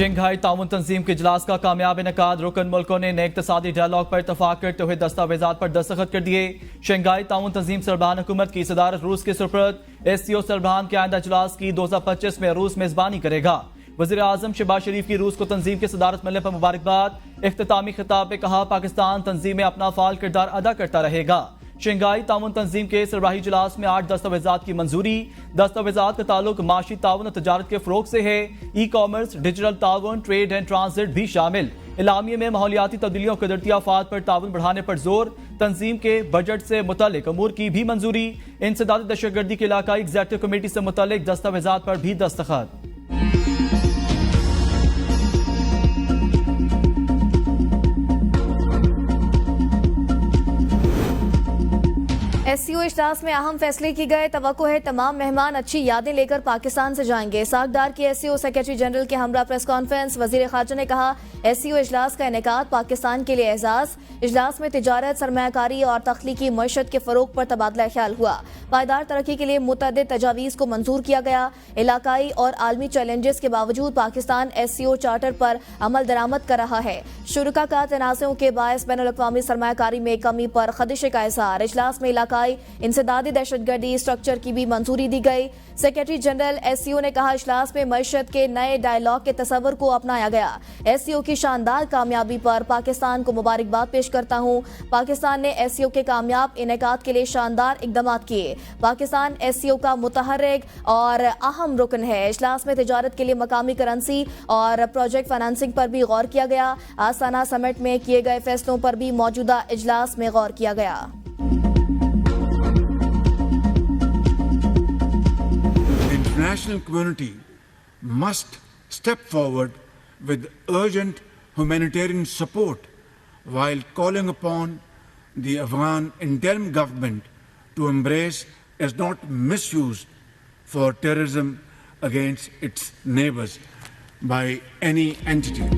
Shanghai ताउन तंजीम के इजलास का कामयाब इनेकाद। रुकन मुल्कों ने नए इक्तिसादी डायलॉग पर इतफाक करते हुए दस्तावेजात पर दस्तखत कर दिए। शंघाई ताउन तंजीम सरबराह हुकूमत की सदारत रूस के सुपुर्द। SCO सरबराह के आइंदा इजलास की 2025 में रूस मेजबानी करेगा। वज़ीर आज़म शहबाज शरीफ की रूस को तंजीम की सदारत मिलने पर मुबारकबाद। इख्तितामी खिताब में कहा, पाकिस्तान तंजीम में अपना फाल किरदार अदा करता रहेगा। शंघाई ताउन तंजीम के सरबराही इजलास में 8 दस्तावेजात की मंजूरी। दस्तावेजात का ताल्लुक माशी ताउन और तजारत के फरोग से है। ई-कॉमर्स, डिजिटल ताउन, ट्रेड एंड ट्रांजिट भी शामिल। इलामिये में माहौलियाती तब्दीलियों और कुदरती आफात पर ताउन बढ़ाने पर जोर। तंजीम के बजट से मुतालिक अमूर की भी मंजूरी। इंसदाद दहशतगर्दी की इलाकाई एग्जीक्यूटिव कमेटी से मुतालिक दस्तावेजात पर भी दस्तखत। SCO इजलास में अहम फैसले किए गए। तवक्को है तमाम मेहमान अच्छी यादें लेकर पाकिस्तान से जाएंगे। सागदार की SCO सेक्रेटरी जनरल के हमरा प्रेस कॉन्फ्रेंस। वजीर खारजा ने कहा, SCO इजलास का इनेकाद पाकिस्तान के लिए एजाज। इजलास में तिजारत, सरमायाकारी और तख्लीकी मईशत के फरोग पर तबादला ख्याल हुआ। पायदार तरक्की के लिए मुतअद्दिद तजावीज़ को मंजूर किया गया। इलाकाई और आलमी चैलेंजेस के बावजूद पाकिस्तान SCO चार्टर पर अमल दरामद कर रहा है। शुरका का तनाज़ों के बायस बैनुल-अक़वामी सरमायाकारी में कमी पर खदशे का इज़हार। इजलास में इलाकाई इंसदादी दहशतगर्दी स्ट्रक्चर की भी मंजूरी दी गई। सेक्रेटरी जनरल SCO ने कहा, इजलास में मईशत के नए डायलॉग के तस्वर को अपनाया गया। SCO की शानदार कामयाबी पर पाकिस्तान को मुबारकबाद पेश करता हूँ। पाकिस्तान ने SCO के कामयाब इनेकाद के लिए शानदार इकदाम किए। पाकिस्तान SCO का मुतहर्रिक और अहम रुकन है। इजलास में तिजारत के लिए मकामी करेंसी और प्रोजेक्ट फाइनेंसिंग पर भी गौर किया गया। आस्ताना समिट में किए गए फैसलों पर भी मौजूदा इजलास में गौर किया गया। The international community must step forward with urgent humanitarian support while calling upon the Afghan interim government to embrace as not misused for terrorism against its neighbors by any entity.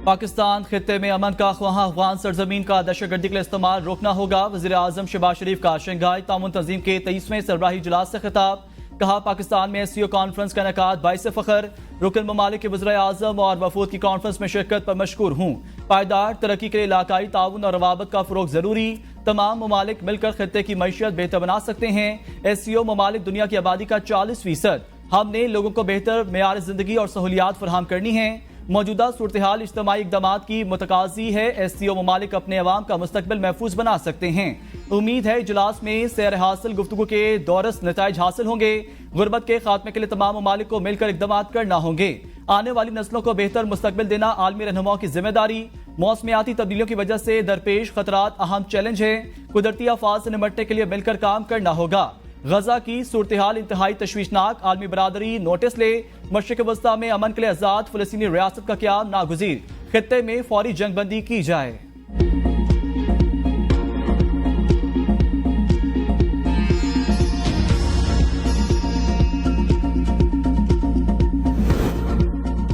Pakistan खित्ते में अमन का ख्वाह अफगान सरजमीन का दहशतगर्दी के लिए इस्तेमाल रोकना होगा। वज़ीर आज़म शहबाज शरीफ का शंघाई ताउन तंजीम के 23वें सरबराही इजलास से खिताब। कहा, पाकिस्तान में SCO कॉन्फ्रेंस का इनेकाद बाइस फ़ख्र। रुकन ममालिक के वज़ीर आज़म और वफूद की कॉन्फ्रेंस में शिरकत पर मशकूर हूँ। पायदार तरक्की के लिए इलाकाई ताउन और रवाबत का फ़रोग ज़रूरी। तमाम ममालिक मिलकर खित्ते की मईशत बेहतर बना सकते हैं। SCO ममालिक दुनिया की आबादी का 40%। हमने लोगों को बेहतर मेयार ज़िंदगी और सहूलियात फराहम करनी है। मौजूदा सूरत हाल इज्तमाई इक़दामात की मुतकाज़ी है। SCO ममालिक अपने अवाम का मुस्तकबिल महफूज बना सकते हैं। उम्मीद है इजलास में सैर हासिल गुफ्तगू के दौरस नताइज हासिल होंगे। गुर्बत के खात्मे के लिए तमाम ममालिक को मिलकर इक़दामात करना होंगे। आने वाली नस्लों को बेहतर मुस्तकबिल देना आलमी रहनुमाओं की जिम्मेदारी। मौसमियाती तब्दीलियों की वजह से दरपेश खतरात अहम चैलेंज है। कुदरती आफात से निपटने के लिए मिलकर काम करना होगा। गजा की सूरत हाल इंतहाई तशवीशनाक। आलमी बरादरी नोटिस ले। मशरिक़ वस्ता में अमन के लिए आज़ाद फ़लस्तीनी रियासत का क़याम नागुज़ीर। खित्ते में फौरी जंगबंदी की जाए।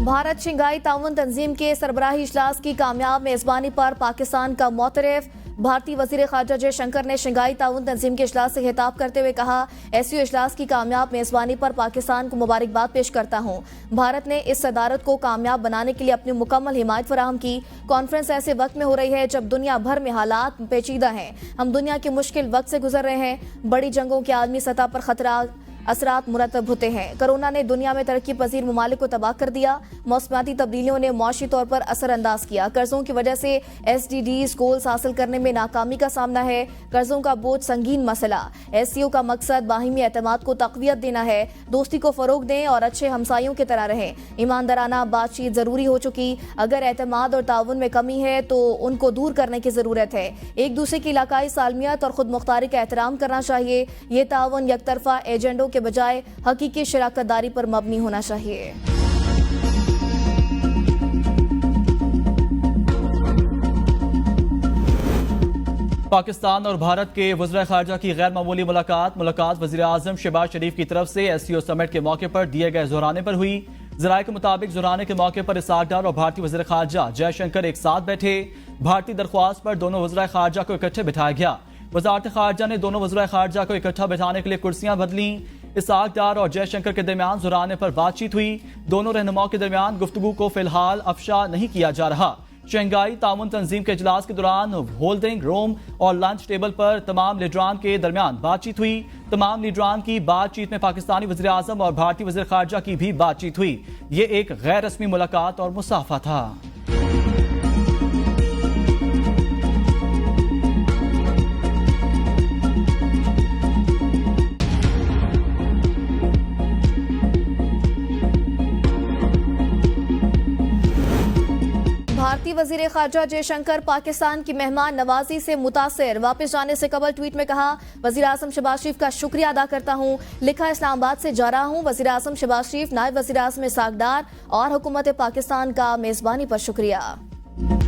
भारत शंघाई ताउन तंजीम के सरबराही इजलास की कामयाब मेजबानी पर पाकिस्तान का मोतरफ। भारतीय वजीर खारजा जयशंकर ने शंघाई ताउन तंजीम के इजलास से खिताब करते हुए कहा, SCO इजलास की कामयाब मेजबानी पर पाकिस्तान को मुबारकबाद पेश करता हूँ। भारत ने इस सदारत को कामयाब बनाने के लिए अपनी मुकम्मल हिमायत फराहम की। कॉन्फ्रेंस ऐसे वक्त में हो रही है जब दुनिया भर में हालात पेचीदा हैं। हम दुनिया के मुश्किल वक्त से गुजर रहे हैं। बड़ी जंगों के आलमी सतह पर खतरा असरात मुरतब होते हैं। कोरोना ने दुनिया में तरक्की पजीर ममालिक को तबाह कर दिया। मौसमियाती तब्दीलियों ने मुआशी तौर पर असरअंदाज किया। कर्जों की वजह से SDGs गोल्स हासिल करने में नाकामी का सामना है। कर्जों का बोझ संगीन मसला। SCO का मकसद बाहिमी एतमाद को तक़वियत देना है। दोस्ती को फरोग दें और अच्छे हमसायों की तरह रहें। ईमानदाराना बातचीत जरूरी हो चुकी। अगर एतमाद और ताउन में कमी है तो उनको दूर करने की जरूरत है। एक दूसरे की इलाकाई सालमियत और खुद मुख्तारी का एहतराम करना चाहिए। ये ताउन यकतरफा एजेंडों के बजाय हकीकी शराकतदारी पर मबनी होना चाहिए। पाकिस्तान और भारत के वज़ीर खारजा की गैर मामूली मुलाकात वज़ीर आज़म शहबाज शरीफ की तरफ से SCO समिट के मौके पर दिए गए ज़ोराने पर हुई। ज़राए के मुताबिक ज़ोराने के मौके पर इसाक डार और भारतीय वज़ीर खारजा जयशंकर एक साथ बैठे। भारतीय दरख्वास्त पर दोनों वज़ीर खारजा को इकट्ठे बिठाया गया। वज़ारत खारजा ने दोनों वज़ीर खारजा को इकट्ठा बैठाने के लिए कुर्सियां बदली। इसहाक डार और जयशंकर के दरमियान जुराने पर बातचीत हुई। दोनों रहनुमाओं के दरमियान गुफ्तगू को फिलहाल अफशा नहीं किया जा रहा। शंघाई ताउन तंजीम के इजलास के दौरान होल्डिंग रूम और लंच टेबल पर तमाम लीडरान के दरमियान बातचीत हुई। तमाम लीडरान की बातचीत में पाकिस्तानी वज़ीर आज़म और भारतीय वज़ीर खारजा की भी बातचीत हुई। ये एक गैर रस्मी मुलाकात और मुसाफा था। भारतीय वजीर खारजा जयशंकर पाकिस्तान की मेहमान नवाजी से मुतासिर। वापस जाने से कबल ट्वीट में कहा, वजीर आजम शहबाज शरीफ का शुक्रिया अदा करता हूँ। लिखा, इस्लामाबाद से जा रहा हूँ। वजीर आजम शहबाज शरीफ, नायब वजीर आजम इसहाक डार और हुकूमत पाकिस्तान का मेजबानी पर शुक्रिया।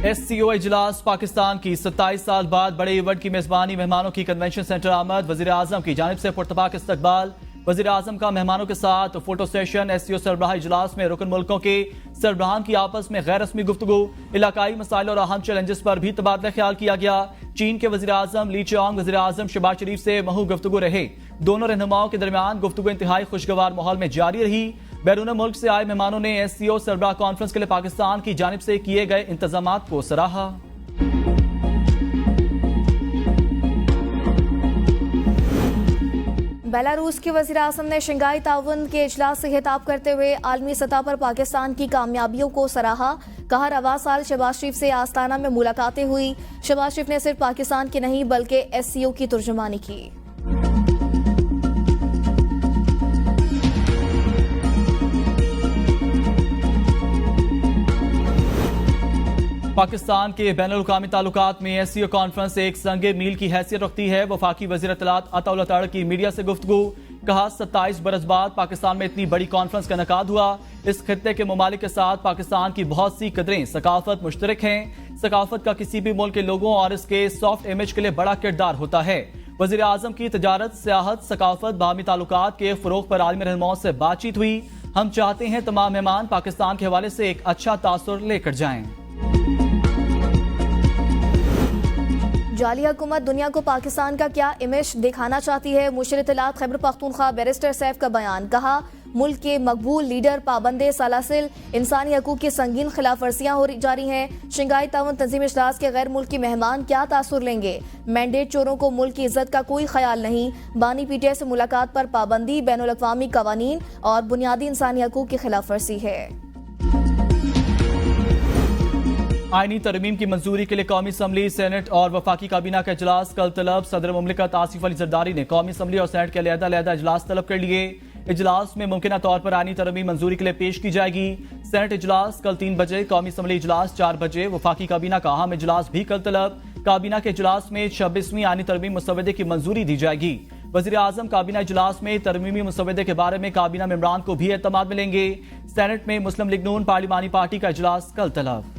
SCO इजलास पाकिस्तान की 27 साल बाद बड़े इवेंट की मेजबानी। मेहमानों की कन्वेंशन सेंटर आमद। वजीर आजम की जानिब से पुरतपाक इस्तकबाल। वजीर आजम का मेहमानों के साथ फोटो सेशन। SCO सरबराह इजलास में रुकन मुल्कों के सरबराहान की आपस में गैर रस्मी गुफ्तगू। इलाकाई मसाइल और अहम चैलेंजेस पर भी तबादला ख्याल किया गया। चीन के वजीर आजम ली चियांग वजीर आजम शहबाज शरीफ से महू गुफ्तगू रहे। दोनों रहनुमाओं के दरमियान गुफ्तगू इंतहाई खुशगवार माहौल में जारी रही। बैरून मुल्क से आए मेहमानों ने SCO सरबराह कॉन्फ्रेंस के लिए पाकिस्तान की जानिब से किए गए इंतजामात को सराहा। बेलारूस के वज़ीर आज़म ने शंघाई ताउन के इजलास से खिताब करते हुए आलमी सतह पर पाकिस्तान की कामयाबियों को सराहा। कहा, रवा साल शहबाज शरीफ से आस्ताना में मुलाकातें हुई। शहबाज शरीफ ने सिर्फ पाकिस्तान की नहीं बल्कि SCO की तर्जुमानी की। पाकिस्तान के बैनुल-अक़वामी ताल्लुकात में SCO कॉन्फ्रेंस एक संगे मील की हैसियत रखती है। वफाकी वज़ीर इत्तलात अताउल अताड़ की मीडिया से गुफ्तगू। कहा, 27 बरस बाद पाकिस्तान में इतनी बड़ी कॉन्फ्रेंस का इनेकाद हुआ। इस खित्ते के ममालिक के साथ पाकिस्तान की बहुत सी कदरें सकाफत मुश्तरक हैं। सकाफत का किसी भी मुल्क के लोगों और इसके सॉफ्ट इमेज के लिए बड़ा किरदार होता है। वज़ीर आज़म की तजारत, सियाहत, सकाफत, बाहमी ताल्लुकात के फ़रोग़ पर आलमी रहनुमाओं से बातचीत हुई। हम चाहते हैं तमाम मेहमान पाकिस्तान के हवाले से एक अच्छा तासुर लेकर जाएं। जाली हुकूमत दुनिया को पाकिस्तान का क्या इमेज दिखाना चाहती है? मुशीर इत्तलात खैबर पख्तूनख्वा बैरिस्टर सैफ का बयान। कहा, मुल्क के मकबूल लीडर पाबंदे सलासिल इंसानी हकूक की संगीन खिलाफ वर्जियाँ हो जारी हैं। शंघाई ताउन तंजीम इजलास के गैर मुल्की मेहमान क्या तासुर लेंगे? मैंडेट चोरों को मुल्क की इज्जत का कोई ख्याल नहीं। बानी PTI से मुलाकात पर पाबंदी बैनुल-अक़वामी कवानीन और बुनियादी इंसानी हकूक की खिलाफ वर्जी है। आईनी तरमीम की मंजूरी के लिए कौमी असम्बली, सेनेट और वफाकी काबीना का इजलास कल तलब। सदर मुमलिकत आसिफ अली जरदारी ने कौमी असम्बली और सेनेट के अलग-अलग इजलास तलब कर लिए। इजलास में मुमकिन तौर पर आईनी तरमीम मंजूरी के लिए पेश की जाएगी। सेनेट इजलास कल 3 बजे, कौमी असम्बली इजलास 4 बजे। वफाकी काबीना का अहम इजलास भी कल तलब। काबीना के इजलास में 26वीं आईनी तरमीम मुसवदे की मंजूरी दी जाएगी। वज़ीर आज़म काबीना इजलास में तरमीमी मुसवदे के बारे में काबीना मेंबरान को भी एतमाद मिलेंगे। सेनेट में मुस्लिम लीग नून पार्लिमानी पार्टी का इजलास कल तलब।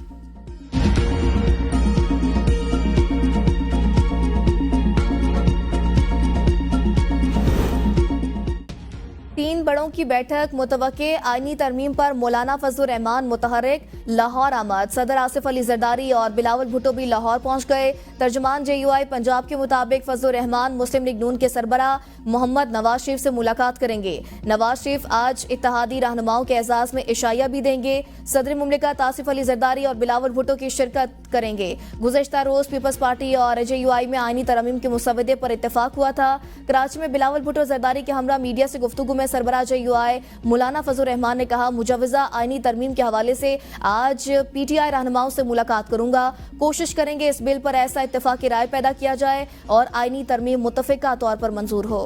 तीन बड़ों की बैठक मुतवक्के। आईनी तरमीम पर मौलाना फजलुर रहमान मुतहर्रिक लाहौर आमद। सदर आसिफ अली जरदारी और बिलावल भुट्टो भी लाहौर पहुंच गए। तर्जुमान JUI पंजाब के मुताबिक फजलुर रहमान मुस्लिम लीग नून के सरबरा मोहम्मद नवाज शरीफ से मुलाकात करेंगे। नवाज शरीफ आज इत्तेहादी रहनुमाओं के एजाज में इशाया भी देंगे। सदर मुमलिकत आसिफ अली जरदारी और बिलावल भुट्टो की शिरकत करेंगे। गुज़श्ता रोज पीपल्स पार्टी और JUI में आईनी तरमीम के मुसवदे पर इत्तेफाक हुआ था। कराची में बिलावल भुट्टो जरदारी के हमरा मीडिया से गुफ्तगू में सरबराह JUI मौलाना फजलुर रहमान ने कहा, मुजवजा आईनी तरमीम के हवाले से आज PTI रहनुमाओं से मुलाकात करूंगा। कोशिश करेंगे इस बिल पर ऐसा इत्तेफाकी राय पैदा किया जाए और आईनी तरमीम मुत्तफिका तौर पर मंजूर हो।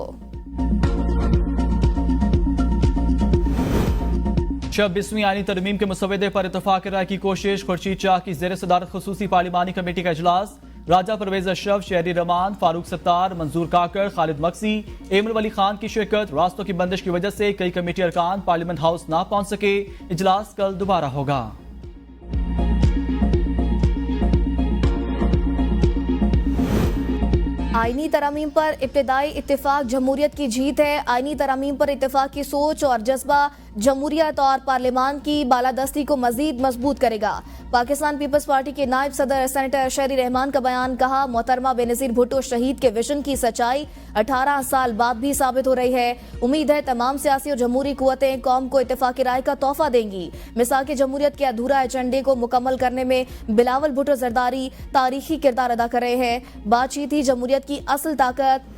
26वीं आईनी तरमीम के मुसवदे पर इत्तफाक राय की कोशिश। खुर्शीद शाह की ज़ेर सदारत खुसूसी पार्लिमानी कमेटी का इजलास। राजा परवेज अशरफ, शहरी रहमान, फारूक सत्तार, मंजूर काकर, खालिद मक्सी, एमर वली खान की शिरकत। रास्तों की बंदिश की वजह से कई कमेटी अरकान पार्लियामेंट हाउस ना पहुंच सके। इजलास कल दोबारा होगा। आईनी तरमीम पर इब्तिदाई इत्तेफाक जमहूरियत की जीत है। आईनी तरमीम पर इत्तेफाक की सोच और जज्बा जमहूरियत और पार्लियामान की बालादस्ती को मजीद मजबूत करेगा। पाकिस्तान पीपल्स पार्टी के नायब सदर सेनेटर शहरी रहमान का बयान। कहा, मोहतरमा बेनज़ीर भुट्टो शहीद के विजन की सच्चाई 18 साल बाद भी साबित हो रही है। उम्मीद है तमाम सियासी और जमहूरी कुव्वतें कौम को इत्तेफाकी राय का तोहफा देंगी। मिसाक जमहूरियत के अधूरा एजेंडे को मुकम्मल करने में बिलावल भुट्टो जरदारी तारीखी किरदार अदा कर रहे हैं। बातचीत ही जमहूरियत की असल ताकत।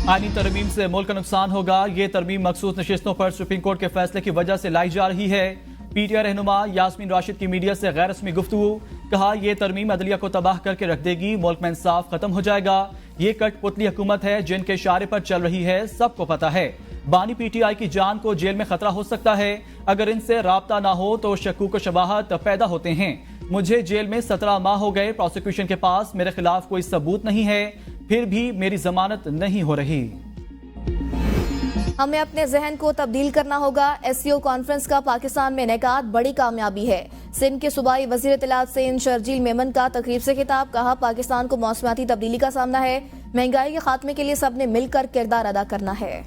आईनी तरमीम से मुल्क का नुकसान होगा। ये तरमीम मखसूस नशिस्तों पर सुप्रीम कोर्ट के फैसले की वजह से लाई जा रही है। पीटीआई रहनुमा यास्मीन राशिद की मीडिया से गैर रस्मी गुफ्तगू। कहा यह तरमीम अदलिया को तबाह करके रख देगी, मुल्क में इंसाफ खत्म हो जाएगा। ये कठपुतली हुकूमत है जिनके इशारे पर चल रही है, सबको पता है। बानी पीटीआई की जान को जेल में खतरा हो सकता है। अगर इनसे राब्ता ना हो तो शकूक व शबाहत पैदा होते हैं। मुझे जेल में 17 माह हो गए, प्रोसिक्यूशन के पास मेरे खिलाफ कोई सबूत नहीं है, फिर भी मेरी जमानत नहीं हो रही। हमें अपने जहन को तब्दील करना होगा। एससीओ कॉन्फ्रेंस का पाकिस्तान में इनेकाद बड़ी कामयाबी है। सिंध के सूबाई वजीर इत्तलात सिंध शर्जील मेमन का तकरीब से खिताब। कहा पाकिस्तान को मौसमियाती तब्दीली का सामना है, महंगाई के खात्मे के लिए सबने मिलकर किरदार अदा करना है।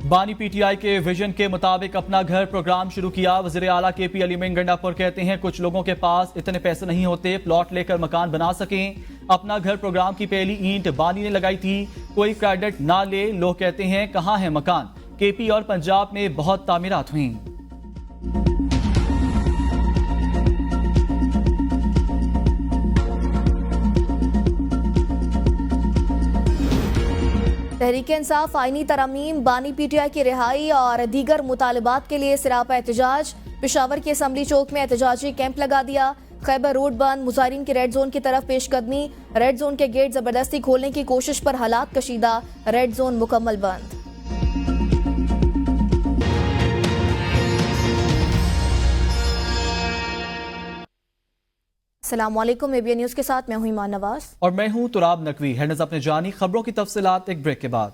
बानी पीटीआई के विजन के मुताबिक अपना घर प्रोग्राम शुरू किया। वज़ीर आला केपी अलीमीन गंडापुर कहते हैं कुछ लोगों के पास इतने पैसे नहीं होते प्लॉट लेकर मकान बना सकें। अपना घर प्रोग्राम की पहली ईंट बानी ने लगाई थी, कोई क्रेडिट ना ले। लोग कहते हैं कहां है मकान। केपी और पंजाब में बहुत तामीरात हुई। तहरीक इंसाफ आईनी तरमीम, बानी पीटीआई की रिहाई और दीगर मुतालबात के लिए सिरापा एहतजाज। पेशावर के असम्बली चौक में एहतजाजी कैंप लगा दिया। खैबर रोड बंद, मुजाहिरीन के रेड जोन की तरफ पेशकदमी। रेड जोन के गेट जबरदस्ती खोलने की कोशिश पर हालात कशीदा। रेड जोन मुकम्मल बंद। अस्सलामुअलैकुम, एबीएन न्यूज के साथ मैं हूं ईमान नवाज और मैं हूं तुराब नकवी। है नज़र अपने जानी खबरों की तफसीलात एक ब्रेक के बाद।